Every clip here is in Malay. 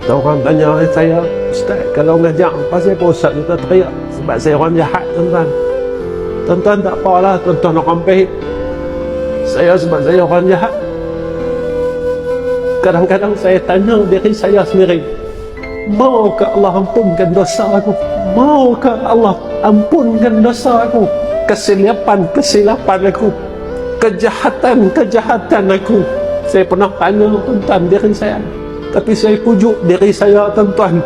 Ada orang tanya saya, "Ustaz, kalau ngajar pasal apa Ustaz kita teriak?" Sebab saya orang jahat, tuan-tuan. Tuan-tuan tak apalah, tuan-tuan orang baik. Saya sebab saya orang jahat. Kadang-kadang saya tanya diri saya sendiri, maukah Allah ampunkan dosa aku? Maukah Allah ampunkan dosa aku? Kesilapan aku, kejahatan aku. Saya pernah tanya tuan-tuan diri saya, tapi saya pujuk diri saya, tuan-tuan.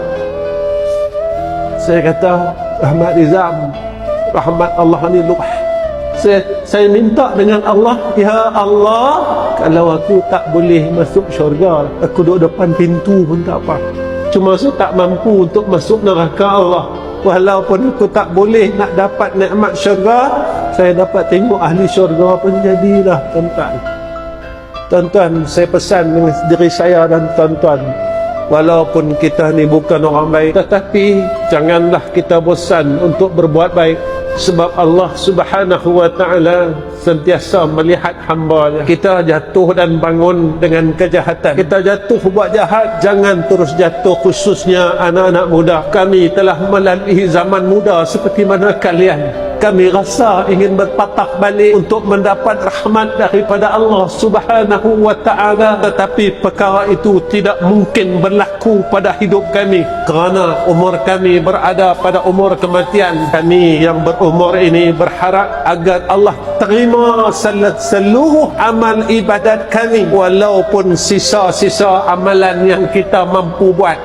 Saya kata, rahmat Rizam, rahmat Allah ni luah. Saya minta dengan Allah, ya Allah, kalau aku tak boleh masuk syurga, aku duduk depan pintu pun tak apa. Cuma saya tak mampu untuk masuk neraka Allah. Walaupun aku tak boleh nak dapat nikmat syurga, saya dapat tengok ahli syurga pun jadilah, tuan-tuan. Tuan-tuan, saya pesan dengan diri saya dan tuan-tuan, walaupun kita ni bukan orang baik, tetapi janganlah kita bosan untuk berbuat baik. Sebab Allah Subhanahu wa ta'ala sentiasa melihat hamba-Nya. Kita jatuh dan bangun dengan kejahatan, kita jatuh buat jahat, jangan terus jatuh, khususnya anak-anak muda. Kami telah melalui zaman muda seperti mana kalian. Kami rasa ingin berpatah balik untuk mendapat rahmat daripada Allah Subhanahu wa ta'ala, tetapi perkara itu tidak mungkin berlaku pada hidup kami kerana umur kami berada pada umur kematian. Kami yang berumur ini berharap agar Allah terima seluruh amal ibadat kami, walaupun sisa-sisa amalan yang kita mampu buat.